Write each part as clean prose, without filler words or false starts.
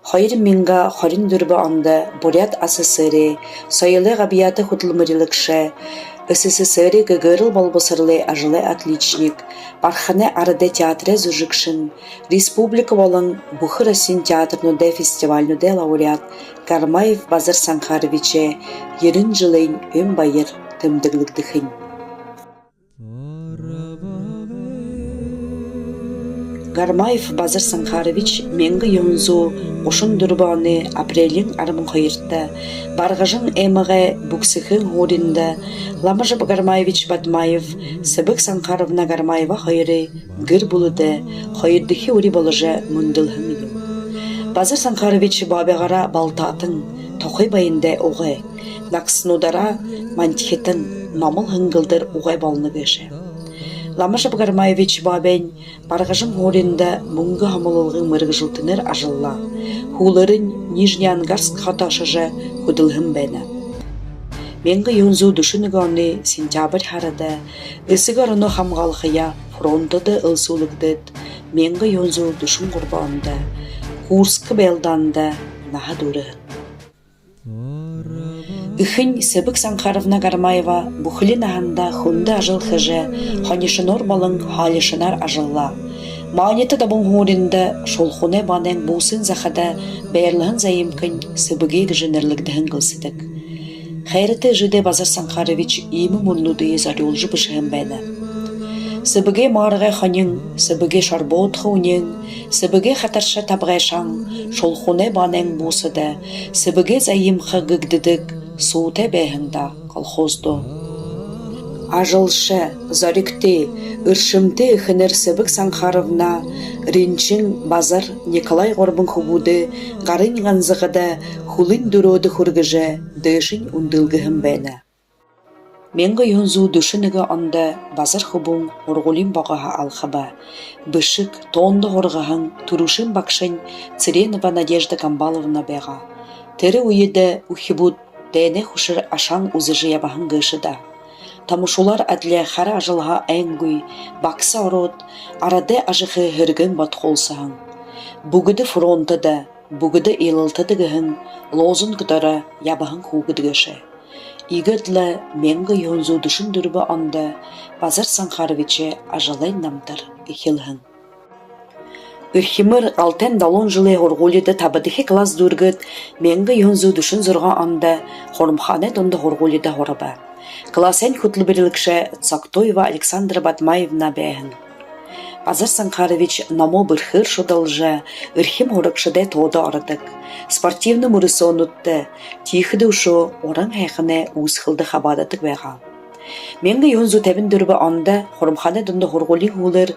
Hayır minga harin dürbe anda Бурят СССР, Союлы габияты хутлымырылыкше, СССР гыгырыл болбосырлы ажылы отличник, Пархане арыде театре зужикшин, Республика болын Бухырасин театрнуде фестивальнуде лауреат Гармаев Базар Санхаровиче ерін жылын өн байыр тымдыглыктыхын. Гармаев Базар Санхарович менгі йонзу ошын дүрбаны апрелин армын хайыртта, барғажын эміғе бүксіхін орында, Ламажып Гармаевич Бадмаев Сыбык Санхаровна Гармаева хайыры гір бұлыды, хайырдыхи ури болыжы мұндылхын. Базар Санхарович бабеғара балтатын, тоқой байынды оғай, нақсынудара мантихетін мамыл хыңгылдыр оғай балыны беші. Ламажып Гармаевич бабен барғажым орында мұңғы хамылылғын мырғы жылтыныр ажылла. Хуларын Нижнеангарск хаташыжы худылғын бәні. Менгі юнзу дүшінігіні сентябрь харада, үсігарыны хамғалқыя фронтыды ылсулығдыд, менгі юнзу дүшін құрбанды, Курск белданды наға дұрығын. Үхін Сыбык Санхаровна Гармаева бұхылин ағында хунды ажыл хыжы, ханешінор балың халешінар ажылла. Маанеті дабың хоринді шолхуне банен бұсын зақада бәйірліғын зайымкін Сыбыге гіжінерлігдіғін қылсыдық. Хайрыты жыде Базар Санхарович имі мұнлуды зарюлжы бұшығын бәні. Сыбыге марғы ханын, Сыбыге шарбот хунын, Сыбыге хатарша табғайшан, шолхуне банен бұсыды, Сыбыге зайымқы гігдідік, суыте бәйхінда колхозду. Ажылшы, зарикте, үршімте үхінір Сыбык Санхаровна, Ринчин Базар Николай Горбын хубуды, ғарын ғанзығыда хулын дүроды хүргіжі, дөшін үнділгіхін бәні. Менгі юнзу дүшінігі анда Базар хубун орғулин бағаға алхаба, бішік тонды орғағын турушын бақшын Циренова Надежда Камбаловна бәға. Тірі уйеді ухибуд дәне хушыр ашан узыжы ябағын ғышыда. Тамушулар әдлі қара ажылға әңгүй, бақса ород, арады ажығы ғыргын батқолсағын. Бүгіді фронтыда, бүгіді елілтыдығын, лозын күдары ябағын қуғыдығышы. Игідлі менгі юнзу дүшін дүрбі анда Базар Санхаровиче ажылайн намтар ихилхын. Үрхимір алтен далон жылы хорғолиді табыдығы класс дүргіт менгі юнзу дүшін зұрға анда Хормхане донды хорғолиді хорыба. Классен хутлы бірілікші Цактоева Александра Бадмаевна бәйін. Базар Санхарович намо бірхір шудалжы, үрхим хорықшыдай тоды арыдық. Спортивны мұрысы онутты, тихіді ұшу орын әйқіне ұсқылды қабадатық бәға. Менгі юнзу тәбін дүрбі анда Хормхане дұнды хорғолин ғулыр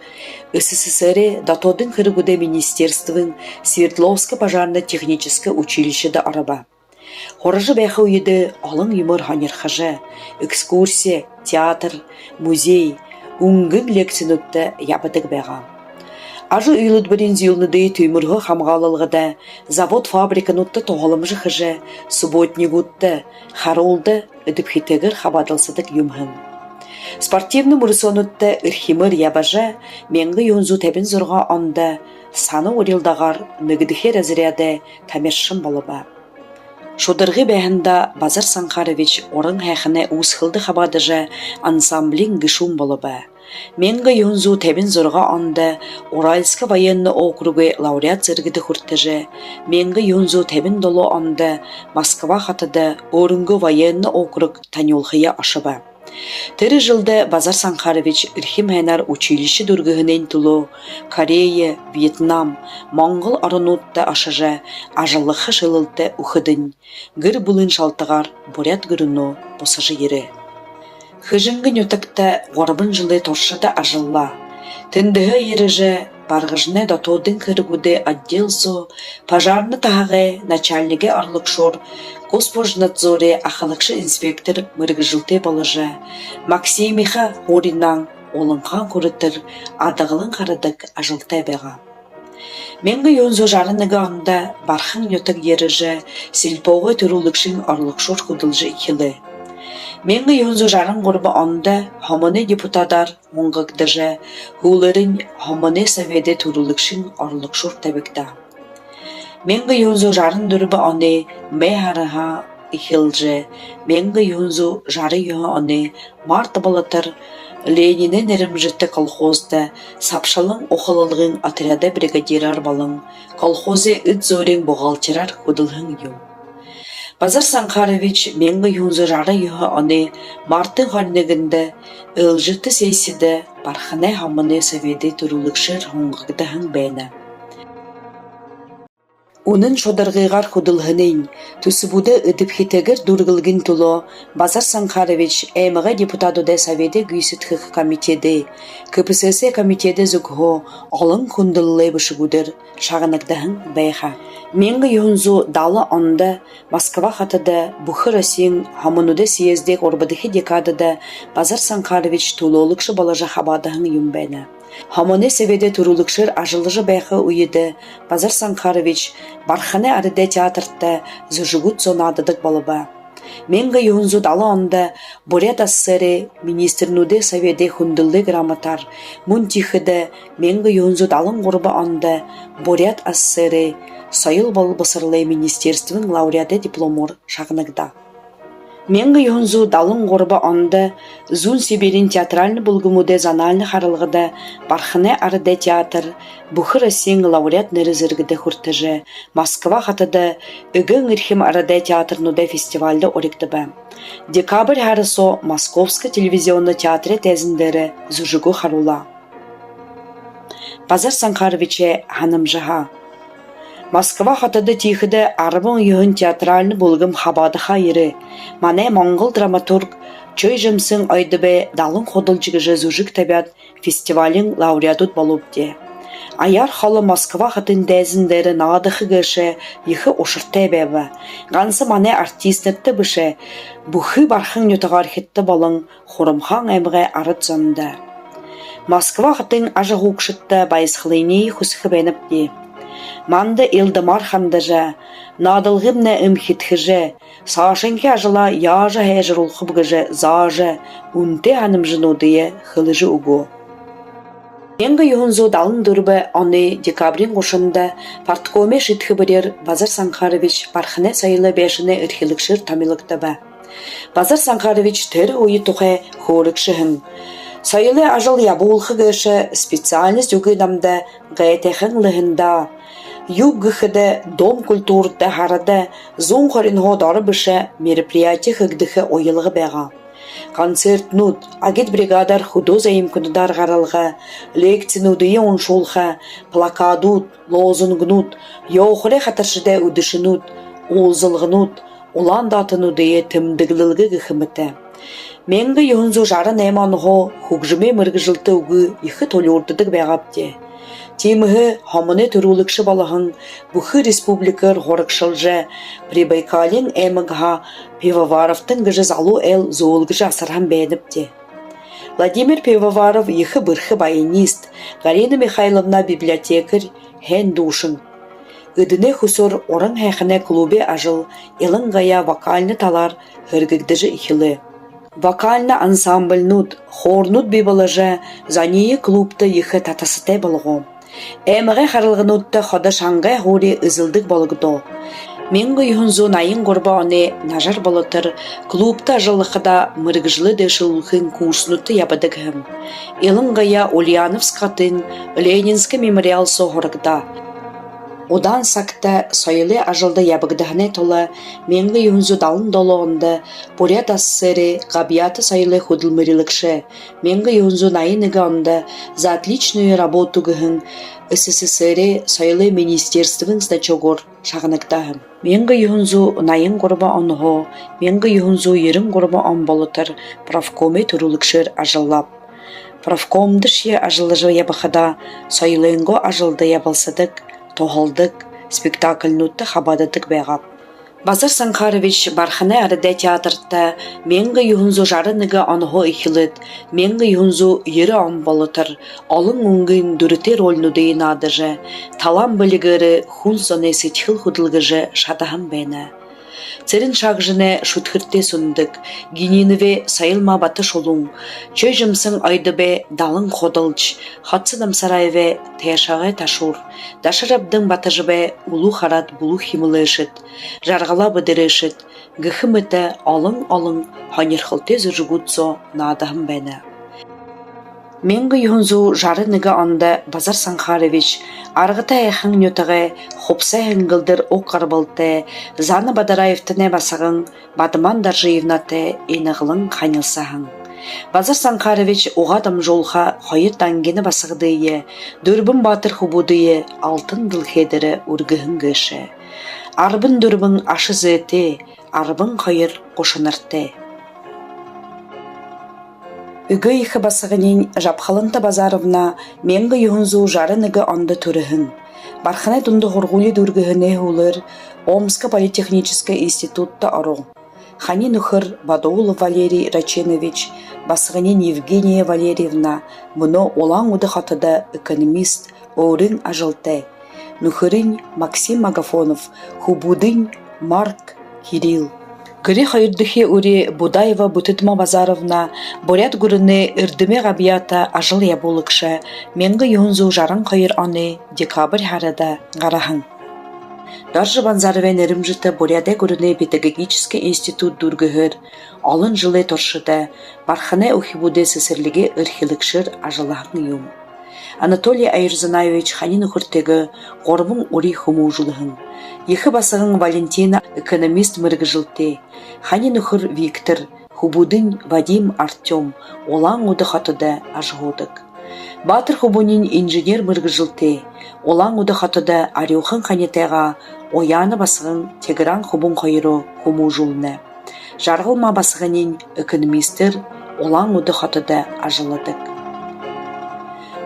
СССР датодың қырғыды министерствын Свердловскі пожарно-техническі училищеді арыба. Хорыжы бәйқі үйді алың юмыр ханерхажы, экскурсия, театр, музей, үңгін лекцин өтті ябыдық бәға. Ажы үйлід бірін зүйілніді түйміргі қамғалылғыда, завод-фабрикан өтті тоғалымжы қыжы, субботник өтті, харолды үдіп хитегір қабадылсыдық юмхын. Спортивны мұрысон өтті үрхимір ябажы, менгі юнзу тәбін зұрға анда, саны орелдағар нүгідіхер әзіряды тәмершін болыба. Шодырғы бәхінда Базар Санхарович орын әқіне ұсқылды қабадыжы ансамблин гышун болыба. Менгі юнзу тәбін зұрға анда Уральскі военный округы лауреат зіргіді хүрттіжі, менгі юнзу тәбін долу анда Москва қатыды Орынғы военный округ танюлхыя ашыба. Тірі жылды Базар Санхарович үрхим әнар училищі дүргіғінен тұлу Корея, Вьетнам, Моңғыл арынутты ашыжы, ажылықы жылылты ұқыдын, гір бұлын шалтығар Бурят гүріну босыжы ері. Хыжыңгын өтікті ғорбын жылы торшыды ажылла. Тіндігі еріжі барғыжны датодың кіргуді отделсу, пожарны тағы начальниге арлықшор, Госпожнадзоре ақылықшы инспектор мырғы жылты балыжы, Максимиха Хоринан олынған көрітір адығылын қарадық ажылтай бәға. Менгі юнзу жарыныға аңда бархын өтік еріжі, сілпоғы түрілікшін арлықшор құдылжы ikili. Менгі юнзу жарын ғұрбы аңда хамыны депутадар оңғықдыжы, хулырын хамыны сәведе түрілікшін арлықшор тәбікті. Менгі юнзу жарын дүрбі аны мэхараха ихилже. Менгі юнзу жары юха аны марты балатыр Ленинен әрімжітті колхозда сапшалың оқылылығын отряда бригадирар балың, колхозе үт зорен бұғалтырар құдылғын ю. Базар Санқарович менгі юнзу жары юха аны мартын ғарнегінде ылжықты сейсіді бархане хамыны соведы тұрулықшыр ғоңғығдығын бәйні. Унын шодарғыгар худылғынын, түсібуды үдіп хитегір дұрғылғын тұлы, Базар Санқарович әміға депутатуды Советі Гүйсітхік комитеті, КПСС комитеті зүгіғо алың құндылылы бұшығудыр, шағынықтығын бәйха. Менгі юнзу далы анды Москва хатыды бұхыр асен хамынуды съездек орбадығы декадыды Базар Санқарович тұлылықшы балажа хабадығын юмбәйні. Хамоне Соведе турулыкшыр ажылыжы бәйхі уйыды Базар Санқарович бархане арыде театртта зұжығыт зонадыдық балыба. Менгі юнзу далы анды Бурят ассыры министрнуды Соведе хундылы грамотар мұн тихіді менгі юнзу далын ғұрбы анды Бурят ассыры сайыл балбысырлы министерствің лауреаты дипломор шағынығда. Менгі юнзу далын ғұрбы анды Зун Сибирин театральны бұлгымуды занальны харылғыды бархыне арыды театр бұхыр асен лауреат нерізіргіді хүртіжі Москва хатыды үгін үрхім арыды театрнуды фестивальды оректібі. Декабрь харысо Московскі телевизионны театры тәзіндері зұжығу харула. Базар Санқаровиче ханымжыға. Москва хатыды тихіді арбын үйін театральны бұлғым хабады хайыры. Мане моңғыл драматург чөй жымсын айдыбе далын қодылжығы зұжық табиат фестивалін лауреатут болып де. Аяр халы Москва хатын дәзіндері надықы гышы ехі ошырты бәбі. Ғансы мане артистнетті бүші бұхы бархын нүтіғар хетті балың хорымхан әміғай арыт занды. Москва хатын ажы ғуқшытты байысқылыйны хүсіқі бәніп де. Манды Элдамар хандыжа, надылғымны үмхитхыжы, сашынке ажыла яжы хәжір ұлқыбғыжы зажы, үнте ханымжынудые хылыжы угу. Менгі юнзу далын дұрбы аны декабрин қошында парткоме шитхы бірер Базар Санқарович бархыне сайылы бәшіні үрхілікшір тамилықтабы. Базар Санқарович түрі ойы тұқай хорықшыхын. Сайылы ажыл ябулхы гышы специальность угыдамды ғайтехын лығында. Юггыхыды дом культурды харады зон хоринхо дары бышы мероприятие хыгдыхы ойылығы бәға. Концерт нут, агит бригадар худоза имкуныдар ғаралғы, лекцинудые оншулғы, плакадут, лозунгнут, йоухыре хатаршыды удышынут, олзылғынут, улан датынудые тымдыглылғы гыхымыты. Менгі юнзу жары нәйманығы хугжыме мырғы жылты уғы ихы толюрдыдық бәғапте. Темігі хамыны түрулікші балығын бұхы республикар ғорықшылжы Прибайкалин әмігіға Пивоваровтың гыжы залу әл зоолгыжы асырған бәйініпте. Владимир Пивоваров ихы бірхі баянист, Галина Михайловна библиотекарь хэн душын. Үдіне хусур орын хәхіне клубе ажыл елін ғая вокальны талар ғыргігдіжі ихілі. Вокальны ансамбль нут, хор нут бибалыжы зании клубты ихы татасытай балығы. Әміғе қарылғынутты қоды шаңғай ғори үзілдік балығыды. Менгі юнзу найын ғорба аны нажар балытыр, клубта жылықыда мыргыжлы дэшылықын курснутты ябадығым. Елін ғая Ульяновскатын Ленинскі мемориал соғырықда. Одан сакта сойлы ажылды ябығдығыны толы, менгі юнзу далын долуынды, Бурят ассыры, ғабияты сойлы худылмырылықшы, менгі юнзу найынығы онды, за отличную работу гығын, СССР сойлы министерствің значогор шағынықтағым. Менгі юнзу найын ғорба онғы, менгі юнзу ерін ғорба он болытыр, правкоме тұрылықшыр ажыллап. Правкомды ше ажылыжы ябықыда, сойлыңғы ажылды ябылсадық, тоғылдық, спектакль нутты хабадыдық бәғап. Базар Санқарович барханы арыда театртта менгі юнзу жарыныға анығы ихилыд, менгі юнзу ері амбалытыр, алың үңгін дүріте рольнудыйын адыжы, талам білігірі хул зоны сетхіл худылгыжы шадағын бәйні. Церин шагжыне шутхырте сундык, гининыве сайылма баты шолуң, чөй жымсың айдыбе далың ходылч, хатсыдам сарайве таяшағы ташур, дашырабдың батыжыбе улу харат булу химылы ышыт, жарғала быдыры ышыт, гыхымыты алың-алың ханерхылте зұржугутсо надахым бәні. Менгі юнзу жары ныга анда Базар Санхарович, арғыта әхің нөтіғі, хопса әңгілдір оқарбылты, заны Бадараевтыне басағың, бадыман даржиевнаты енығылың қанылсағың. Базар Санхарович оғадым жолға қойыр тангені басығдыйы, дөрбін батыр хубудыйы, алтын дылхедірі үргіхін гөші. Арбын дөрбін ашы зөте, арбын қойыр қошынырты. Үгі иқы басығынен Жапқалынты Базаровна менгі юхынзу жары ныгы анды түріхін. Барханы тұнды ғұрғулі дүргіхіне ұлыр Омск политехнический институтта ару. Хани нұхыр Бадоулов Валерий Раченович, басығынен Евгения Валерьевна, мұны олаң ұды қатыда экономист Оурын ажылты. Нұхырын Максим Магафонов, хубудын Марк Кирилл. Гыри хайырдыхи ури Будаева Бутытма Базаровна борят гурыны ырдыме габията ажыл ябулыкша менгі юнзу жарың хайыр аны декабрь харада гарахын. Даржы Банзаровен эрімжіті боряде гурыны педагогический институт дургыгыр, алын жылы торшыда барханы ухибуде сесірліге ырхилыкшыр ажылахын юм. Анатолий Айрзанаевич ханин ухыртегі ғорбың ури хуму жылыхын. Ехы басығын Валентина экономист мырғы жылты. Ханин ухыр Виктор, хубудын Вадим Артем, олаң уды хатыда ажғодық. Батыр хубунин инженер мырғы жылты. Олаң уды хатыда арюхын ханетеға ояны басығын Тегран хубун қойыру хуму жылны. Жарғылма басығынин экономистер олаң уды хатыда ажылыдық.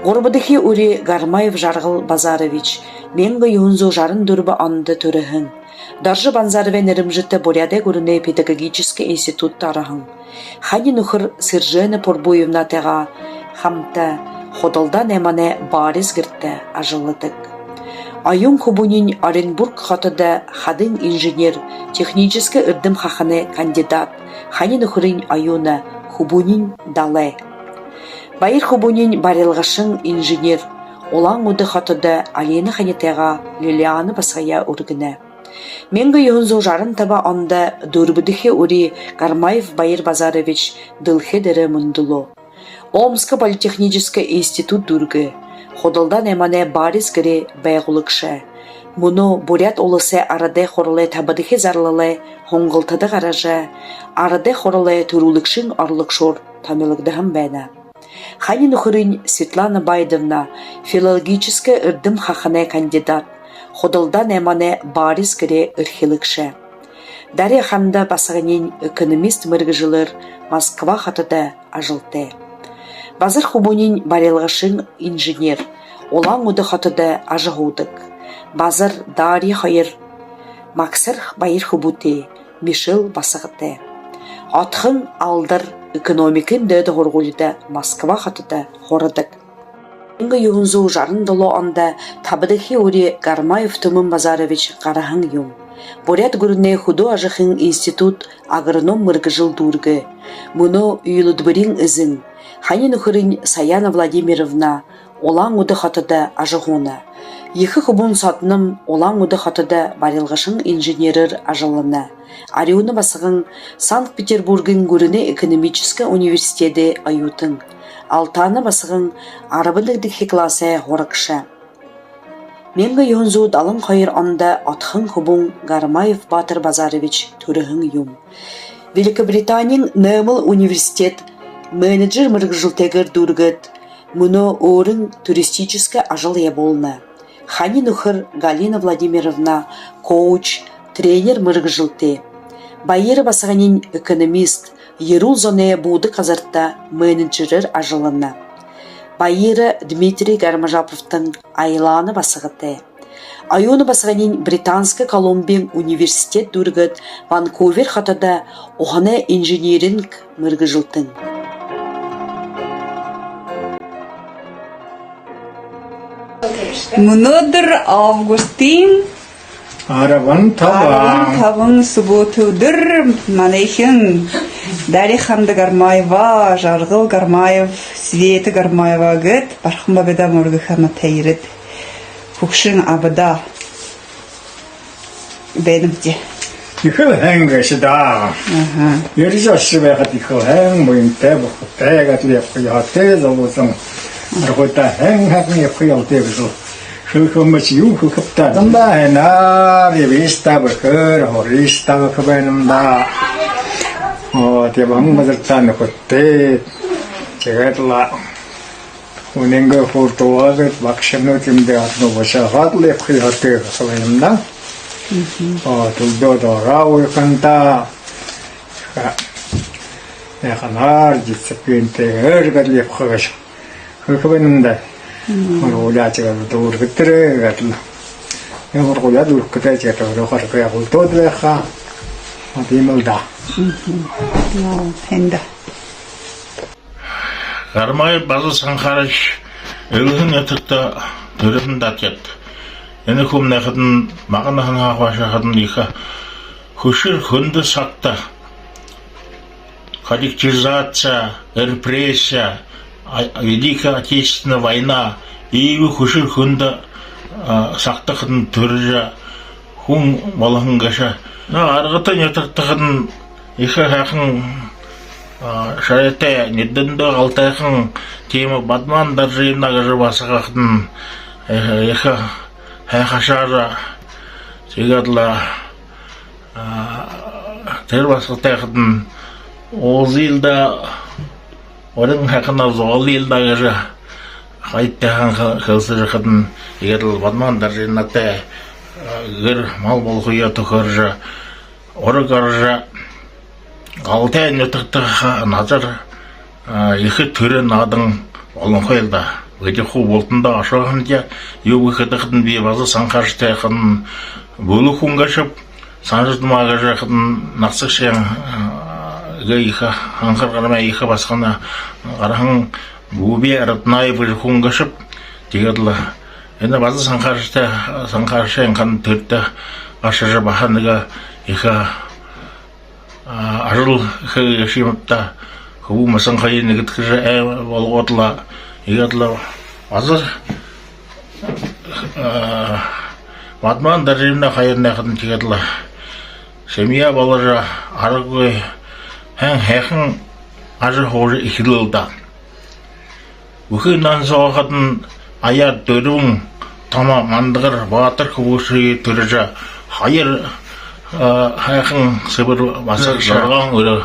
Горбадыхи ури Гармаев Жарғыл Базарович, менгі юнзу жарын дүрбі анды түріхін. Даржы Банзаровен эрімжіті боряде гурыне педагогический институтта арахын. Хани нұхыр Сыржена Порбуевна теға хамта ходылдан эмане барис гіртті ажылыдық. Аюн хубунин Оренбург хатыда хадын инженер, технический ырдым хаханы кандидат. Хани нұхырын аюна хубунин дале. Байыр хубунин барелғашын инженер, олаң уды хатыда Алена ханетеға Лилианы басая үргіне. Менгі юнзу жарын таба анда дөрбідіхе ури Гармаев Байыр Базарович дылхе дәрі мұндылу. Омск политехнический институт дүргі, ходылдан эмане барис гіре бәйғылықшы. Мұны бурят олысы арады хорылы табадыхе зарлылы хоңғылтады ғаражы, арады хорылы түрулікшін арлықшор тамилықдығын бәні. Ханин ухырын Светлана Байдовна, филологический ырдым хахане кандидат, ходылдан эмане барис гіре ырхилыкшы. Дарья ханда басығынен экономист мырғы жылыр Москва хатыда ажылты. Базар хубунин барелғышын инженер, олаң уды хатыда ажығудық. Базар Дарья хайыр, Максар Байыр хубуты, Мишел басығыты. Атхын алдыр экономикин дөді ғорғулыда Москва хатыда хорыдық. Ингі юғынзу жарын дылу анда табыдықи ури Гармаев Тумын Базарович қарахын юм. Борят гүріне худу ажықын институт агроном мырғы жыл дұрғы. Мұны үйілідбірін ізін. Ханин ұхырын Саяна Владимировна олаң уды хатыда ажығуна. Ехі хубун сатыным олаң уды хатыда барелғашын инженерір ажылына. Ариуны басығын Санкт-Петербургын гүріне экономический университеті аютын. Алтаны басығын арабындық класы ғорықшы. Менгі юнзу далын қайыр анда атхын хубун Гармаев Батыр Базарович түріхін юм. Великобританиян Нэмл университет менеджер мыргжылтегір дұргыт. Мұны орын туристический ажыл еболны. Ханин ухыр Галина Владимировна коуч, тренер мыргжылты. Байыры басығанин экономист, ерул зоне буды қазарта менеджерер ажылына. Байыры Дмитрий Гармажаповтың айланы басығыты. Айоны басығанин Британский Колумбия университет дұргыт Ванкувер хатада оғаны инженеринг мыргжылтын. Мнодр Августин Araban Арабын табың субботудыр манайхын Дали Хамда Гармаева, Жаргыл Гармаев, Света Гармаева гыт, Бархым бабеда моргы хама тейрит. Хукшин абада бедімде. 이거 행 것이다. 여기서 집에 이거 행 모임 때부터 때가 되었고요. 때도 무슨 그러고다 행하고 옆에 때부터 그 뭐지 그 급다 된다 나 리비스타 그 호리스타 그 배는다. 대방 맞았다는 그때 제가 라 운행 거 포토하고 막셔는 좀 되었노 보셔 하도 옆에 때 그 배는다. tuldo rawo kanta ya kanar disiplinte ergat lep khagash khagabenda ulah chiga dur gitre gatla ya ulah dur kata cheta ro khar ka ul to de kha dimulda Henda. Гармай базы санхараш өлгін етікті түрін датет. Ені көміне қыдын мағынағын ағаша қыдын иқа хүшір хүнді сатта. Коллективизация, репрессия, Великая Отечественная война, игі хүшір хүнді сақта қыдын түрі хүн балығын қаша. Арғытын етікті қыдын иқа қақын шарете недденде алтайхын тема бадман даржиына гажы басығақын еха хашара сегадла тер басықтайқын оз елда орын хақына зоғал елда гажы қайттайхан қылсы жақын егеділ бадман даржиына тә гір мал болғыя тұқыржы оры қаржы Алтайын өтіқтіға назар екі түрі надың олын қойылда. Өте қу болтында ашығын де, еу үкітіқтің бей базы санқарштайқын бөлі құңғашып, санжырдымаға жақын нақсық шең екі қаңқыр қарамай екі басқана қарағын бұбе әрітнай бір құңғашып дегеділі. Енді базы санқарштайын қан түртті ашыжы бақаныға екі ажыл шимапта хубу масан хайын негіткіжі болғатла егатла азыр матман даржимна хайын нәқын тегатла семья балажа аргой хэхэн ажыр хожы ихилылда үхі нансоғатын аяр дөрің тама мандығыр батыр хубушы түріжі хайыр хайхын сыбыр басыр жарған өрі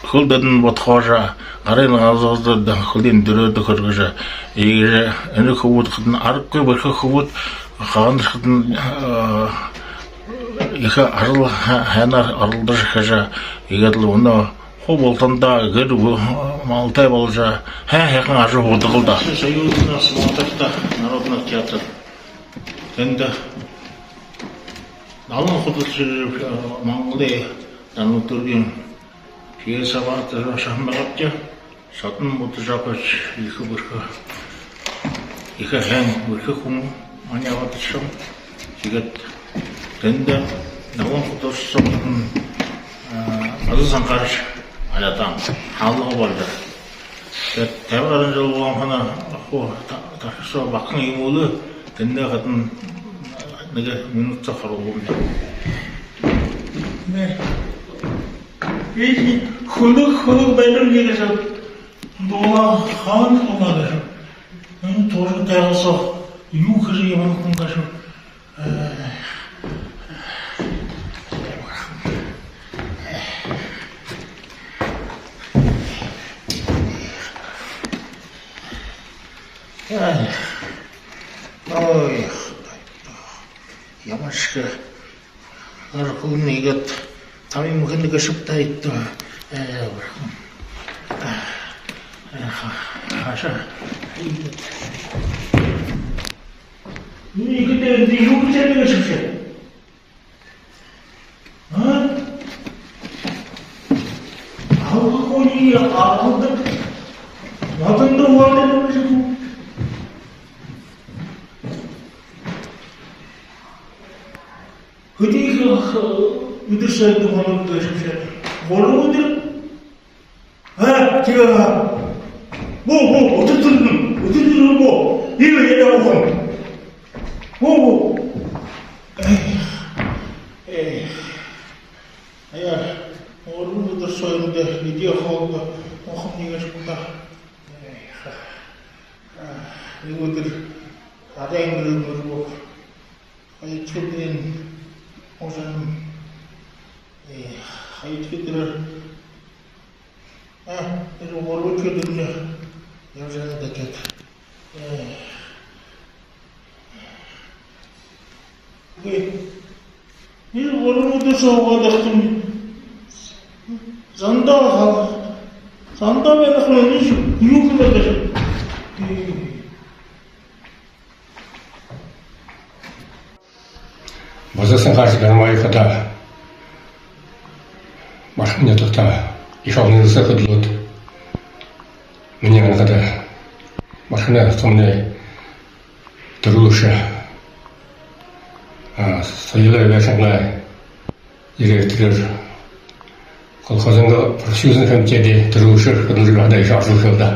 хүлдетін бұтқожа қарайын ғазғызды хүлден дүреді көргіжі егері әні құбыт қыдын арып көй біркі құбыт қағанды қыдын екі арыл хәнар арылды жықыжы егерлі оны қо болтанда гір малтай болжа хайхын ажы оды қылда Союзына смотрта народный театр енді Алын құдылшы маңғылы дану түрген пьеса барды шамбағапты. Сатын бұты жапыш екі біркі. Екі әң біркі құм маняваты шам. Жігіт дінді алын құдылшы соғын азы санқарыш алятам. Халығы барды. Тәбірін жыл болған қана тақшы бақын емулі дінді қатын 내가 минутца хоровомня. 네. 이 훌룩 배들기에서 노아 하은 통하다서 도로 따라서 유크리 만큼 가서 어이 Ямашка, архунный год, там ему хынныга шептает, хаша, и когда ты юг тебе шепчет, а какой алда, надо воды 그뒤 우들 사이드 하는 거 싶어. 뭐로들? 아, 제가 어쨌든 이거 얘기하고 야, 오늘부터 소인데 이디어 하고 홍리가 싶다. 이거들이 다행을 모르고 하이트들은 우선 하이트들을 이거 모르고 들냐 여자는 됐겠다. 이거 모르고 서와다좀 zandaverak olmuş, yukuladır. Bazısı karşı gelmeyi kadar başka ne tutta, işavını sıkıdılık. Mene kadar başka ne sonne duruluşu, sayılar ve şanlar yürütülür. Kolxozunda prosyuzun komitede duruşur kadınlar da iş arzuyordu.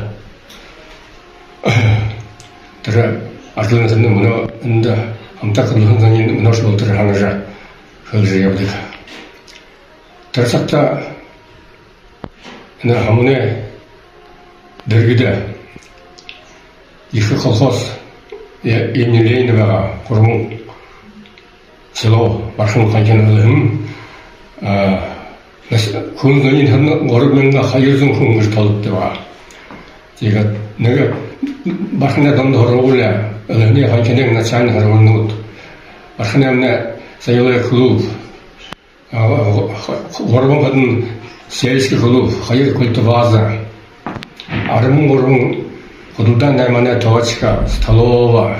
Tara arzularının bunu ında amta kadınların bunu nasıl oturhanıca hızlı yaptık. Tarafta ne hamune dergide işi kolxoz yenileyin ve kurum selo başın kankanalığın kunzunun hanı ormanla hayırın kunguş talıptı var. Diye ne başına damda horulya, ne hankenen na çayın horulnut. Başına ne sayılı klub, orman kadın seyirci klub, hayır kultivazı. Arımın orman kududan nemane toçka, stolova.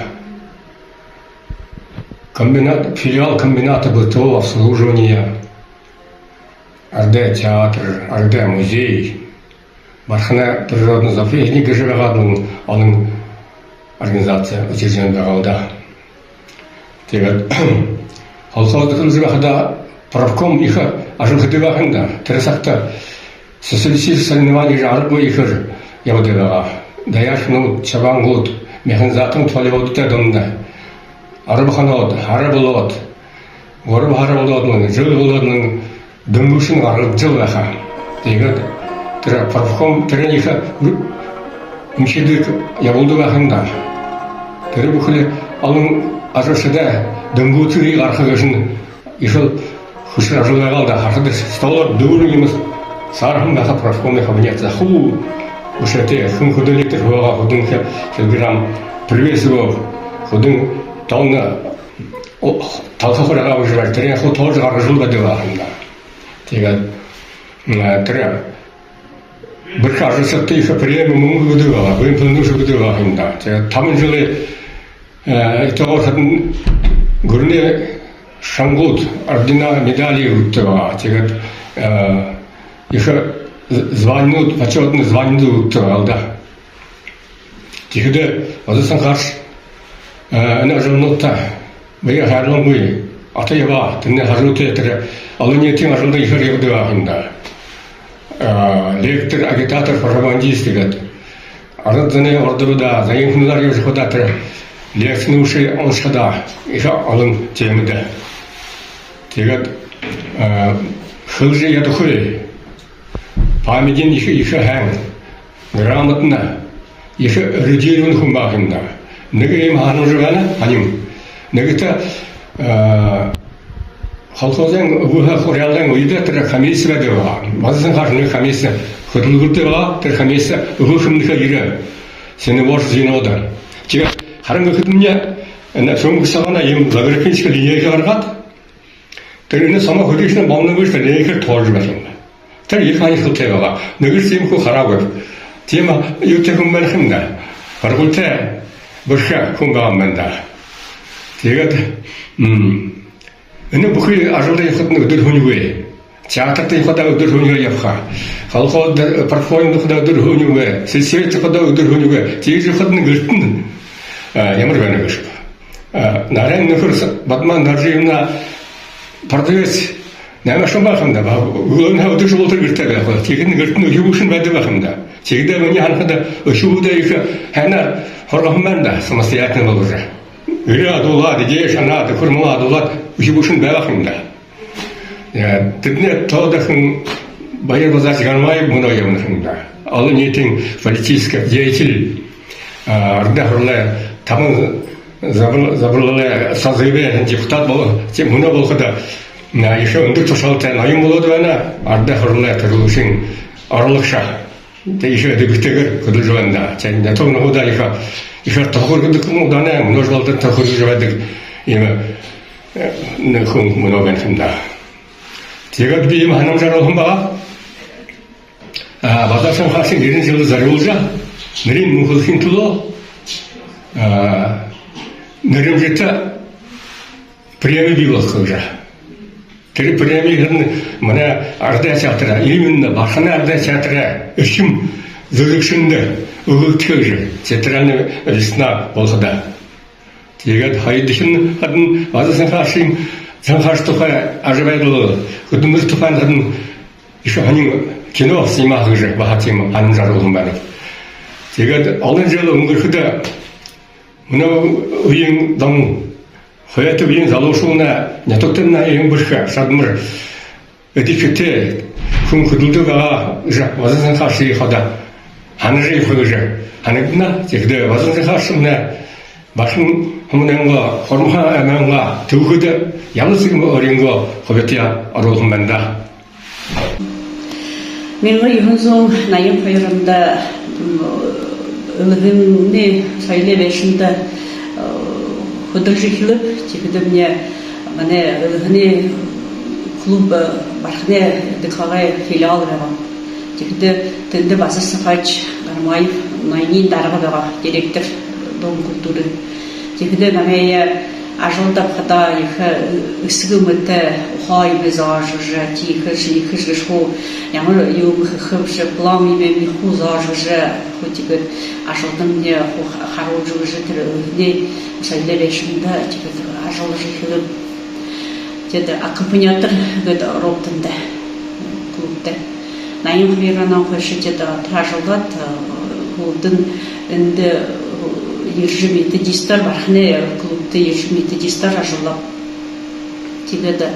Комбинат, филиал комбината бытового обслуживания. Арде театр, арде музей. Бархана природно-заповедник живеgadның оның организация учрежден бағалда. Тегет колхоздық живеғада правком ихы ажылхыды бағында тересақта социалистические соревнования жарып бой ихыр яуды баға. Даяшнут, чабангут, механизатың толеводыта донда. Арабханот, араболот, горб араболотның, жыл болотның дөнгүшін арып жыл баха. Тегет правком теренихы мүшедік яулды бақында. Тері бүкілі алың ажыршыда дөнгу түрі арқы көшін ешіл хүшір ажылға қалды. Арқыды столар дөрің еміз сарқын бақа правкомный кабинет заху үшәте күн күділіктір хуаға құдың келгірам привесі бол құдың тауны талқы құраға өжібәр терен құл тоғыз ғарғы жылға дөу ақында. Тегет тірі бір қаржысықты иқы премі мұңғы күді баға, бөйін пұлынушы күді бағында. Тамын жылы тоғыр қатын көріне шаңғуд, ордена, медали өтті баға. Тегет иқы званнуд, почетный званнуд өтті бағалда. Тегеді өзісын қарш әне жылнұтта бәйі қарлың бұй, аты еба, тінне қаржу тетірі, алын ертен ажылда иқыр егді бағында. Лектор, агитатор, пропагандист дегет. Арыдзыны ордыбыда, зайынкынылар ежіқыдатыр, лекцинуши оншыда, иша алын теміді. Дегет, хылжы ядықы, памеден иша хэн, грамотна, иша рыдерун хумбағында. Неге ем ханым жығаны, аним. Негеті, Халқозен ұға қорялдың ұйды түрі комиссия бәді оға. Базысын қаршыны комиссия құтылғырды оға, түрі комиссия ұғы қымдыға ері. Сені оршы зейін оды. Теге қарыңғы күтімне соңғы сағана ем лагерпеншікі линейке қарғат. Түріне сама құдешінің балны көшті линейке торжы бәсіңді. Түрі екі аңыз қылты оға. Нөгір сейім ку қара көп. Тема өте күн бәліқімді. Қарғылты бұрша күн бағам бәнді. Тегет Ini buku asal dari khutbah udah hunjue, teater dari khutbah udah hunjue ya kah, kalau perform khutbah udah hunjue, sesi khutbah udah hunjue, jadi khutbah ngerti, yang mana benar sih, naran nufur batman darjimna продавец нәмә шомбахымда угын хавды жолтыр гыртага хо тегин гыртны юбушын бәде бахымда тегиде мен ханхада ошуда ике хана хоргамманда самасиятны болжа үре адула диге шана да формула адула юбушын бәхымда я тедне тодахын байыр базар гармай буно ямнахында алы нетин политический деятель ардахрлы тамын забырлы созыве депутат бол тем буно болхода на еще өндөр тушалтай найым болоду бана арда хорлай кырылышын аралыкша те еще дебитегер кыдыл жуанда чайда тоны хода еще тохор кыдык мудана множалды тохор жуадык эме не хун много хинда 제가 비임 한남자로 한바 바다상 하신 이런 식으로 자료자 느림 무슨 틀로 느림제타 프리미엄이 비워서자 그 프리미엄은 뭐냐 арда театра именно бахана арда театра ишим зөрөкшүндө өгөктөж театральный весна болсада тэгээд хайдышын хадын базасын хашим 상하스토파 아르바이로 그들스토파는 еще они кино снимали же бахатим анжару хумбаны 제가 어느 절로 응거크다 много уин дому хояту уин залошуна нятоктенна ембушка садмыр эдикете хун худулдуга жа вазан хаши хода анжи хожа анегна 제가 вазан хашымна башын хумнен가 호르마 에멘가 두그데 양스기 어린 거 거베티야 어로금만다 Менга юнзон найым хайрында ылгымны сайле бешинда хөдөлжихлеп тигедемне мане ылгыны клуб бархне декагай филиал бага тигеде тенде басысы хач гармай найнин дарга бага директор дом культуры тигеде намея ажолда хата их ысгымыты хай безаж уже тихо шо ямар юг хыбшы план ибе миху заж уже хотигет ажолда мне харожу уже не сайле бешинда тигет ажолда жихлып теде аккомпаниатор гет роптында клубда найым хирана хошы теде тражолдат холдын энде ержметодистар бархне клубта ержметодистар ажылап тигеде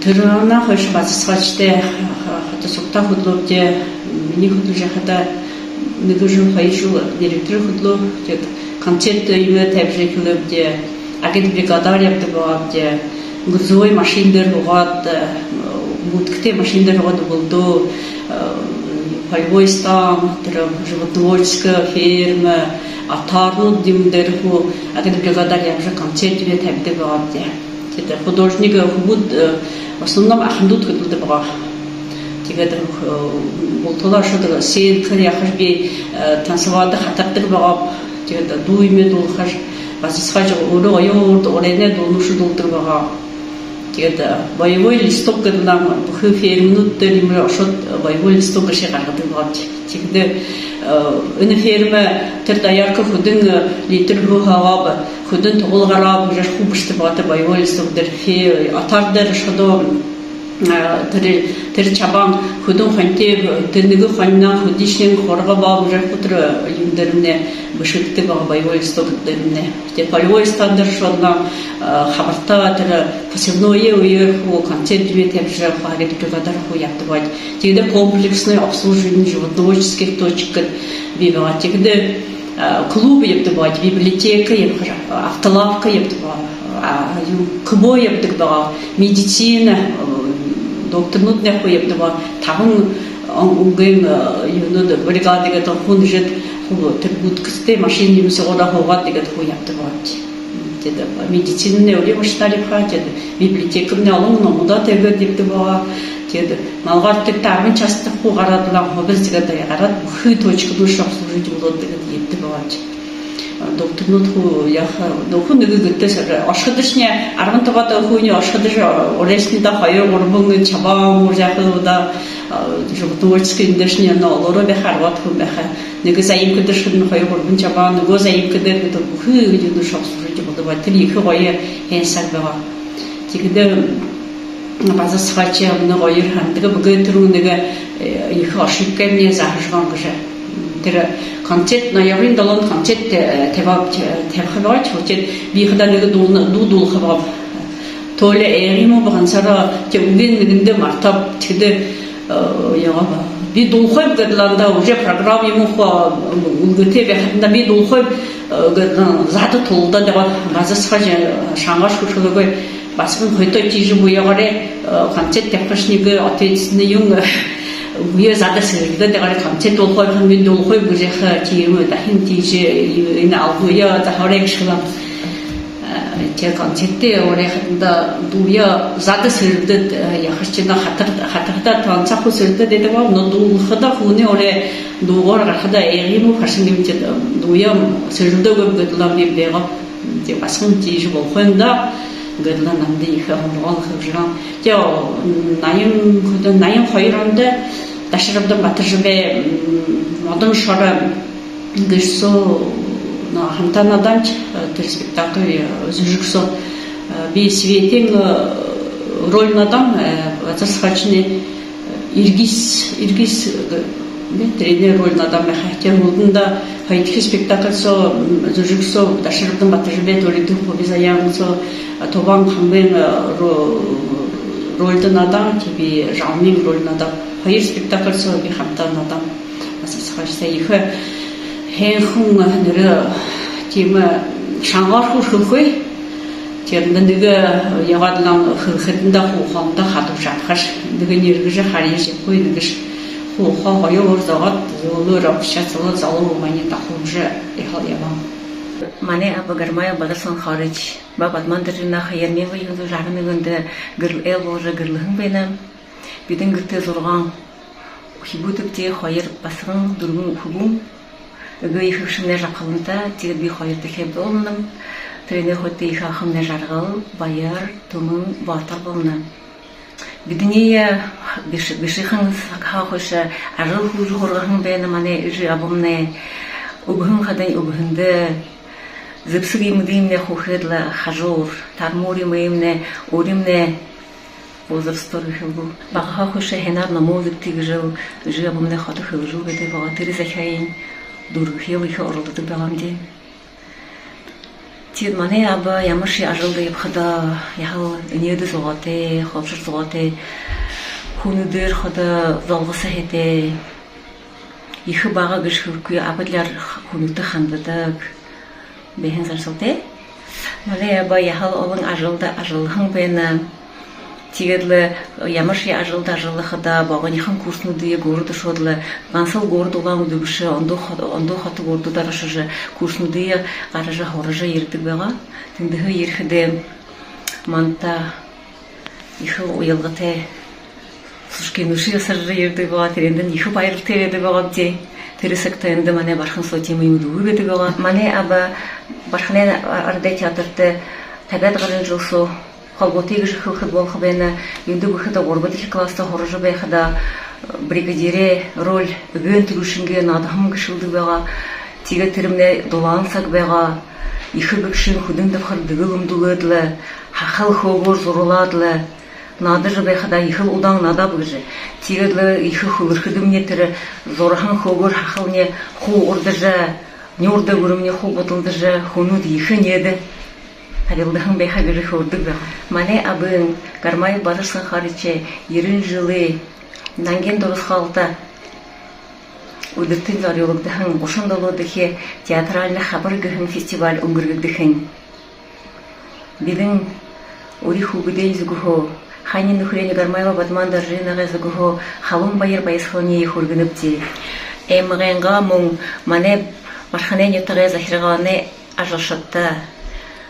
тырана хош базысхачте хата сукта худлопте мини худлу жахада негожун хайшул директор худлу тет концерт име табжекулепте агент бригадир yaptı бапте гузой машиндер бугат муткте машиндер булду полевой стан, животноводческая ферма, атарну димдерху, а когда бригадир я уже концертиве табиде бавде. Это художник хубуд в основном ахндут ходил бава. Тигада болтола шода сен кхри ахшби танцевада хататтыр бава. Тигада дуйме дулхаш базисхаж оро йорд орене дулушу дултыр бава. Тигада боевой листок гаднам бухы фермнут димре шот боевой листок гаши гаргады бавд. Тигада ын ферма тердаярка худын литр хава худын тоголгараб жаш хубышты бата боевой листок дер фе атардер шодо тэр чабан худун ханте тэнэгэ ханна худишнэн хорга баа жах путра юмдэрмне бышыкты баа боевой листок дэрмне те полевой стандарт шодна хабарта тэр посевное уеху концертиве тэпжа хагет бригадир ху яктыбать тегде комплексное обслуживание животноводческих точек бивать тегде клуб яктыбать библиотека яктыбать автолавка яктыбать кбо яктыбать медицина докторнут не хоебді ба тағын ұңғын юнуды бригадыға тақын жет түрбуткісті машин емесі ода хоғат деген хоябды ба деді медициніне өлі мұштарифа деді библиотекімне алың мұда тәгі депті ба деді малғарттық тағын частық хоғарадылан хобыз деген дайғарад бұхы точкаду шапсужуды болады деген епті ба докторнут ху яха доху негэгэтэ сара ашхадышня армантагата хуйни ашхадыш ореснида хайо горбун чабам уржахуда животноводческий индешня но лоро бехарват ху беха негэ заим кэдэшхын хайо горбун чабам него заим кэдэ бухы юду шапсужуды бодова три ху гое хенсак бега тигде база схача на ойр хандыга бүгін түрүнүгө их ошибка мне захажган гыжа тэр концерт ноябрин долон концерт тебап тебхавач хочет бихданыгы дул хавап толе эримо багансара тебүгүндө мартап тигде яга би дулхой гадланда уже программа ему хо улгыте бехатында би дулхой заты толда деп база схача шаңгаш кушулугой басын хойтой тижи буягаре концерт тепкашниги ответственный юнг буя зада сыргыда дегare концерт олхой ханмен олхой бужеха тиему дахин тижи ина алгуя да хорек шылам те концертте орехында дуя зада сыргыда яхырчына хатырда танцаху сыргыда деди ва но дулхада хуне оре дугор рахада эгиму фашингимче дуя сыргыда гөбгөдлам деп бега те басын тижи олхойнда gërla namde iha hon khujran jo nayim khoyramda tashrabda batirbe modern shara gërso na hamtanadamch ter spektakl zujukso bi sветин роль надам засхачне иргис тренер роль надам хатер болдунда хайти спектакль со зужуксо дашырдын батырбе толиду побизаянсо тобан хамбен рольды надам тебе жалмин роль надам хайр спектакль со би хамта надам асасхачса ихе хэнхун нэрэ тема шангар хурхой тернэгэ ягадлан хырхытында хуханда хату шатхаш дэгэнэргэ хариш кой дэгш хуха хайор загат золора пшатсала залу мани тахунжа ихаляма Mane aba garmaya badasan kharij ba badmandarina khayermen va yundu jarniganda gırl el boja gırlhın benam bidin gırte zorgan hibutupte khayr basran durgun hubum gay khshne jaqalında tire bi khayr teheb olnam trene khote khakhamne jargal bayar tumun batar bolnam bidiniya bishikhan khakhosh arul hurgan benam mane iji abumne ubhun khaday ubhunde Зепсуги мдимне хухедла хажур, тармури мемне, уримне возрастор хилгу. Баха хуше хенар на музык тигжил, жабумне хату хилжу бете бага терезахайн дур хил их орлды багамде. Тир мане аба ямаши ажылды ябхада яхал неде зогате, хопшыр зогате, хунудер хада залгысы хете. Ихы бага гышхурку абадлар хунуты хандыдак. Бehen зарсалте мале ба яхал олон ажылхын бена тигедле ямаш я ажылхада баганихан курснуды горды шодле гансал горды улан үдүгүшө ондо хаты горды дарашыжы курснуды гаража хоража ердик бага тиндихи ерхиде манта ихы уялгате сушкенуши саржа ердик бага теренден ихы байрыл тереде бага де Тересекте энде мане бархан сотимы юду беде бага мане аба бархане арде театрте табят гарын жылсо холботи гыш хылхыбол хабена юнду бухта горбати класста хорожо бехда бригадире роль гөн турушинге надам гышылды бага тиге теримне долансак бага ихы бекшин худын дыхыр дыгылым дулыдлы хахал хогор зуруладлы Надыжы бэхада ихыл удан надаб гыжы. Тигэдлы ихы хулырхыдым нетірі зорхан хогор хахылне ху урдыжы, не урды гурымне ху ботылдыжы, хунуд ихы неді. Табилдыхын бэха гыжы хурдык бэха. Мане абын гармай базырсын хариче ерін жылы нанген дұрыс халта удыртын зарёлыгдыхын ошындолудыхе театральны хабар гыхын фестиваль уңгыргыдыхын. Бидin ури хугыден зугухо Ханин нухрени гармайва батманда жинага зугухо халун байыр байсхони хургыныпти. Эмгенга мун мане мархане нетаге захирганы ажашатта.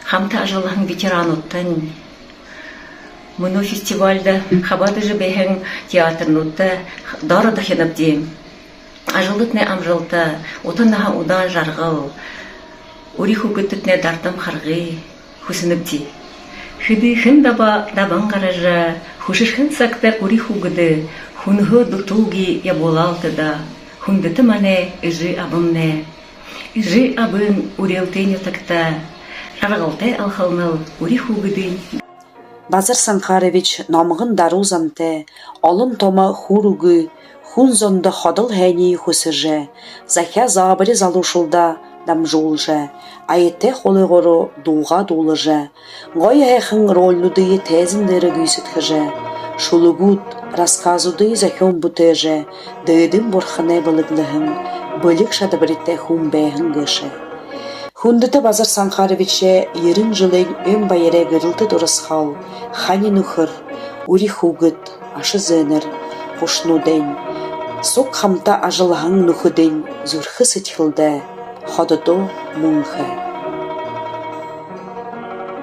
Хамта ажалахын ветерануттан. Муну фестивальда хабадыжы бэхэн театрнутта дара дахинапти. Ажалытне амжалта отанаха удан жаргал. Ури хугытытне дартам харгы хусыныпти. Хиди хиндаба дабан гаража хушишхин сакта ури хугыды хунхы дутулги яболалтыда хундыты мане ижи абымне. Ижи абын урелтеню такта жаргалте алхалныл ури хугыды. Базар Санхарович намығын дарузанте, олын тома хуругы, хун зонда ходыл хэни хусыже, захя забыри залушылда дамжулже, айете холығыру дуға дулыже, ғой әхін роллюды тезіндері гүйсітхіже, шулугут рассказуды захён бутеже, дыдым борхане былыглыхын, былык шадабыритте хун бэхын гыше. Хундыты Базар Санхаровиче ерін жылын өн байере гырылты дұрысхал, хани нухыр, ури хугыт, ашы зөнір, пушнуден, сок хамта ажылғын нухыден, зүрхы сытхылды, ходыдо мунхы.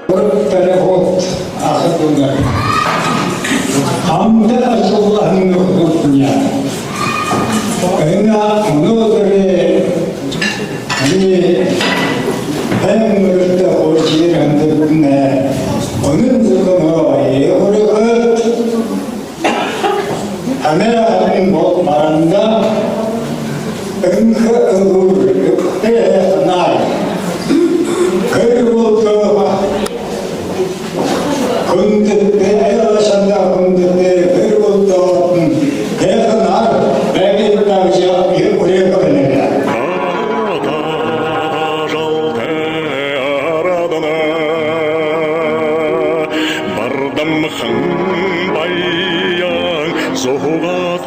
Переход ахытылды. Хамта ажылғын нухыдня. Эна нудыры, 햄물때 오지 않는데 어느 순간 예호를 하늘하는 못 말한다 응크을 그때 날 그리고 또 군대 에어산다 군대 그리고 또 그래서 날 내게 지어 우리가 보내라. Бардам хан баян зоғат